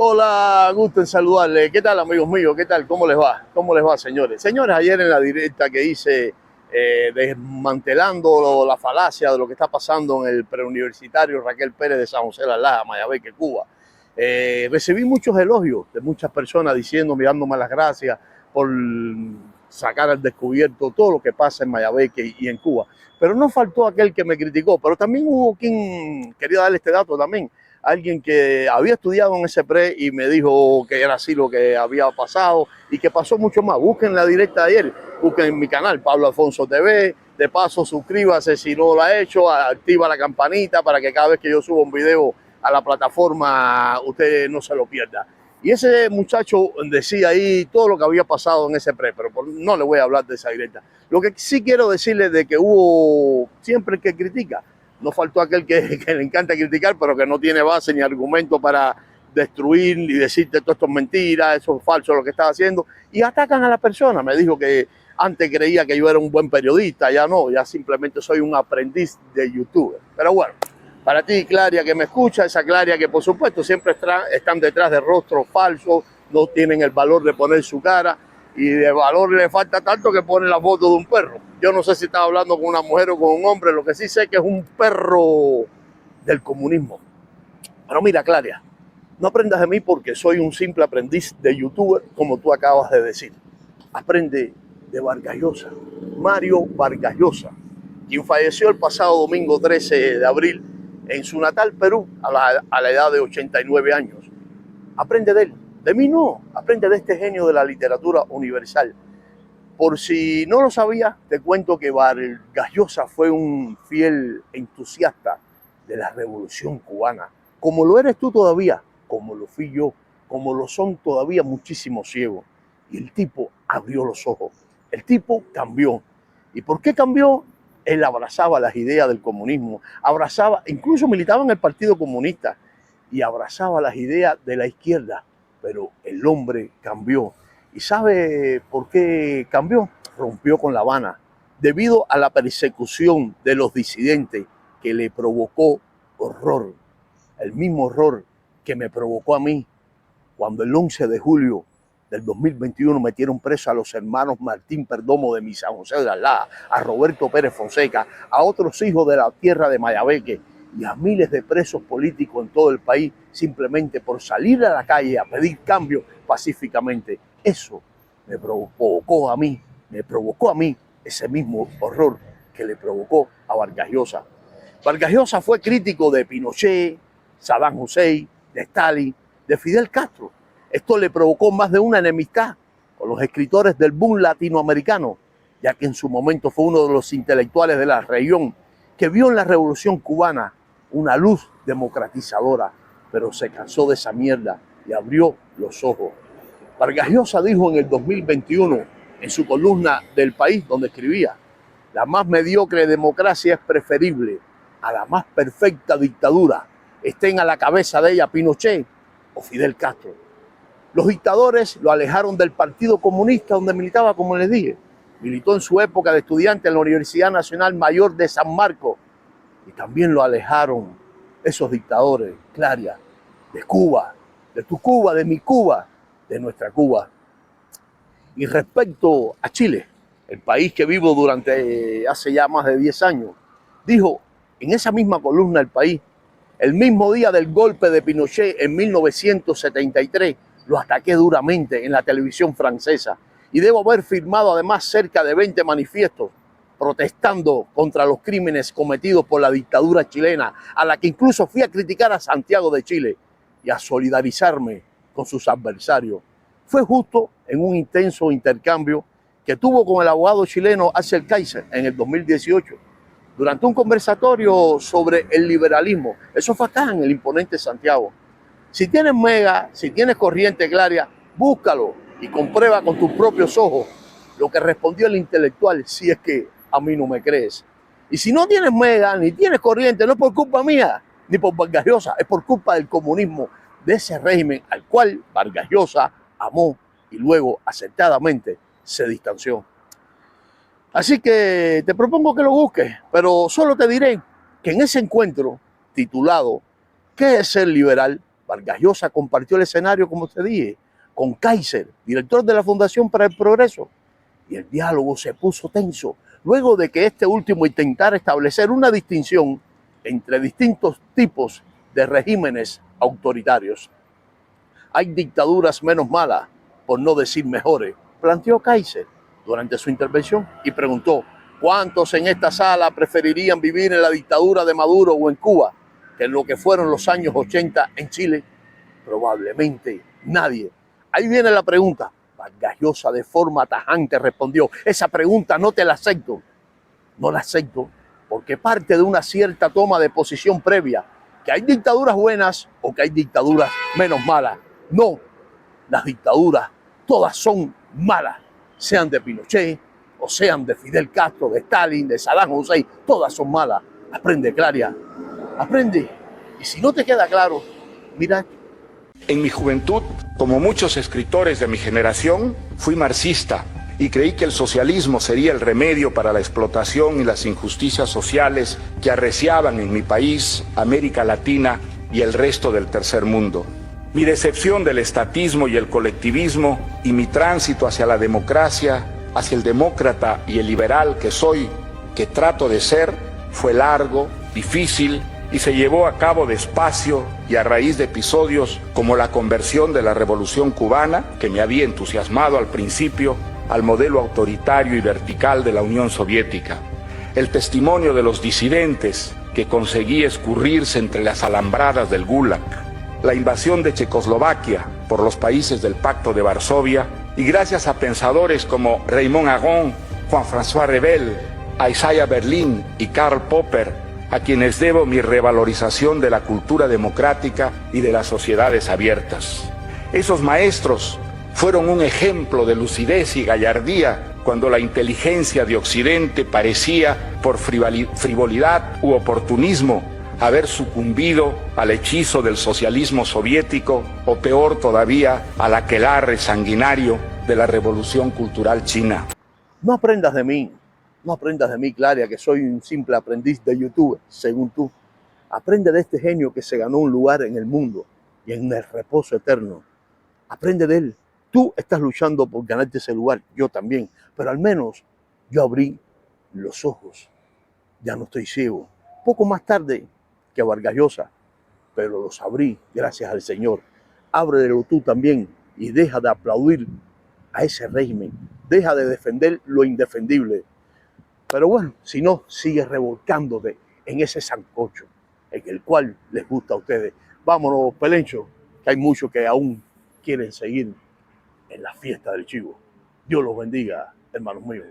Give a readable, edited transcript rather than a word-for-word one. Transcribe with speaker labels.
Speaker 1: Hola, gusto en saludarle. ¿Qué tal, amigos míos? ¿Qué tal? ¿Cómo les va? ¿Cómo les va, señores? Señores, ayer en la directa que hice desmantelando la falacia de lo que está pasando en el preuniversitario Raquel Pérez de San José de las Lajas, Mayabeque, Cuba, recibí muchos elogios de muchas personas diciéndome, dándome las gracias por sacar al descubierto todo lo que pasa en Mayabeque y en Cuba. Pero no faltó aquel que me criticó, pero también hubo quien quería darle este dato también. Alguien que había estudiado en ese pre y me dijo que era así lo que había pasado y que pasó mucho más. Busquen la directa de ayer, busquen en mi canal, Pablo Alfonso TV. De paso, suscríbase si no lo ha hecho, activa la campanita para que cada vez que yo suba un video a la plataforma usted no se lo pierda. Y ese muchacho decía ahí todo lo que había pasado en ese pre, pero no le voy a hablar de esa directa. Lo que sí quiero decirle es de que hubo siempre el que critica. No faltó aquel que le encanta criticar, pero que no tiene base ni argumento para destruir y decirte todo esto es mentira, eso es falso lo que estás haciendo. Y atacan a la persona. Me dijo que antes creía que yo era un buen periodista, ya no, ya simplemente soy un aprendiz de youtuber. Pero bueno, para ti, Claria, que me escucha, esa Claria que por supuesto siempre están detrás de rostros falsos, no tienen el valor de poner su cara y de valor le falta tanto que pone la foto de un perro. Yo no sé si está hablando con una mujer o con un hombre, lo que sí sé que es un perro del comunismo. Pero mira, Claria, no aprendas de mí porque soy un simple aprendiz de youtuber, como tú acabas de decir. Aprende de Vargas Llosa, Mario Vargas Llosa, quien falleció el pasado domingo 13 de abril en su natal Perú a la edad de 89 años. Aprende de él, de mí no, aprende de este genio de la literatura universal. Por si no lo sabía, te cuento que Vargas Llosa fue un fiel entusiasta de la Revolución Cubana, como lo eres tú todavía, como lo fui yo, como lo son todavía muchísimos ciegos. Y el tipo abrió los ojos, el tipo cambió. ¿Y por qué cambió? Él abrazaba las ideas del comunismo, abrazaba, incluso militaba en el Partido Comunista y abrazaba las ideas de la izquierda, pero el hombre cambió. ¿Y sabe por qué cambió? Rompió con La Habana, debido a la persecución de los disidentes que le provocó horror, el mismo horror que me provocó a mí cuando el 11 de julio del 2021 metieron preso a los hermanos Martín Perdomo de mi San José de las Lajas, a Roberto Pérez Fonseca, a otros hijos de la tierra de Mayabeque y a miles de presos políticos en todo el país simplemente por salir a la calle a pedir cambio pacíficamente. Eso me provocó a mí ese mismo horror que le provocó a Vargas Llosa. Vargas Llosa fue crítico de Pinochet, Saddam Hussein, de Stalin, de Fidel Castro. Esto le provocó más de una enemistad con los escritores del boom latinoamericano, ya que en su momento fue uno de los intelectuales de la región que vio en la Revolución Cubana una luz democratizadora, pero se cansó de esa mierda y abrió los ojos. Vargas Llosa dijo en el 2021, en su columna del País, donde escribía: la más mediocre democracia es preferible a la más perfecta dictadura, estén a la cabeza de ella Pinochet o Fidel Castro. Los dictadores lo alejaron del Partido Comunista, donde militaba, como les dije. Militó en su época de estudiante en la Universidad Nacional Mayor de San Marcos. Y también lo alejaron esos dictadores, Claria, de Cuba, de tu Cuba, de mi Cuba, de nuestra Cuba. Y respecto a Chile, el país que vivo durante hace ya más de 10 años, dijo en esa misma columna El País, el mismo día del golpe de Pinochet en 1973, lo ataqué duramente en la televisión francesa y debo haber firmado además cerca de 20 manifiestos protestando contra los crímenes cometidos por la dictadura chilena, a la que incluso fui a criticar a Santiago de Chile y a solidarizarme con sus adversarios. Fue justo en un intenso intercambio que tuvo con el abogado chileno Axel Kaiser en el 2018, durante un conversatorio sobre el liberalismo. Eso fue acá en el imponente Santiago. Si tienes Mega, si tienes corriente Claria, búscalo y comprueba con tus propios ojos lo que respondió el intelectual, si es que a mí no me crees. Y si no tienes Mega, ni tienes corriente, no es por culpa mía, ni por Vargas Llosa, es por culpa del comunismo, de ese régimen al cual Vargas Llosa amó y luego acertadamente se distanció. Así que te propongo que lo busques, pero solo te diré que en ese encuentro titulado ¿Qué es ser liberal?, Vargas Llosa compartió el escenario, como te dije, con Kaiser, director de la Fundación para el Progreso, y el diálogo se puso tenso, luego de que este último intentara establecer una distinción entre distintos tipos de regímenes autoritarios. Hay dictaduras menos malas, por no decir mejores, planteó Kaiser durante su intervención y preguntó: ¿cuántos en esta sala preferirían vivir en la dictadura de Maduro o en Cuba que en lo que fueron los años 80 en Chile? Probablemente nadie. Ahí viene la pregunta. Vargas Llosa de forma tajante respondió: esa pregunta no te la acepto. No la acepto porque parte de una cierta toma de posición previa, que hay dictaduras buenas o que hay dictaduras menos malas. No, las dictaduras todas son malas, sean de Pinochet o sean de Fidel Castro, de Stalin, de Saddam Hussein, todas son malas. Aprende, Claria, aprende. Y si no te queda claro, mira.
Speaker 2: En mi juventud, como muchos escritores de mi generación, fui marxista y creí que el socialismo sería el remedio para la explotación y las injusticias sociales que arreciaban en mi país, América Latina y el resto del tercer mundo. Mi decepción del estatismo y el colectivismo y mi tránsito hacia la democracia, hacia el demócrata y el liberal que soy, que trato de ser, fue largo, difícil y se llevó a cabo despacio y a raíz de episodios como la conversión de la Revolución Cubana, que me había entusiasmado al principio, al modelo autoritario y vertical de la Unión Soviética. El testimonio de los disidentes que conseguí escurrirse entre las alambradas del Gulag, la invasión de Checoslovaquia por los países del Pacto de Varsovia y gracias a pensadores como Raymond Aron, Juan-François Revel, Isaiah Berlin y Karl Popper, a quienes debo mi revalorización de la cultura democrática y de las sociedades abiertas. Esos maestros fueron un ejemplo de lucidez y gallardía cuando la inteligencia de Occidente parecía, por frivolidad u oportunismo, haber sucumbido al hechizo del socialismo soviético o peor todavía, al aquelarre sanguinario de la revolución cultural china.
Speaker 1: No aprendas de mí, no aprendas de mí, Claria, que soy un simple aprendiz de YouTube, según tú. Aprende de este genio que se ganó un lugar en el mundo y en el reposo eterno. Aprende de él. Tú estás luchando por ganarte ese lugar, yo también, pero al menos yo abrí los ojos. Ya no estoy ciego. Poco más tarde que Vargas Llosa, pero los abrí gracias al Señor. Ábrelo tú también y deja de aplaudir a ese régimen. Deja de defender lo indefendible. Pero bueno, si no, sigue revolcándote en ese sancocho, en el cual les gusta a ustedes. Vámonos, Pelencho, que hay muchos que aún quieren seguir en la fiesta del chivo. Dios los bendiga, hermanos míos.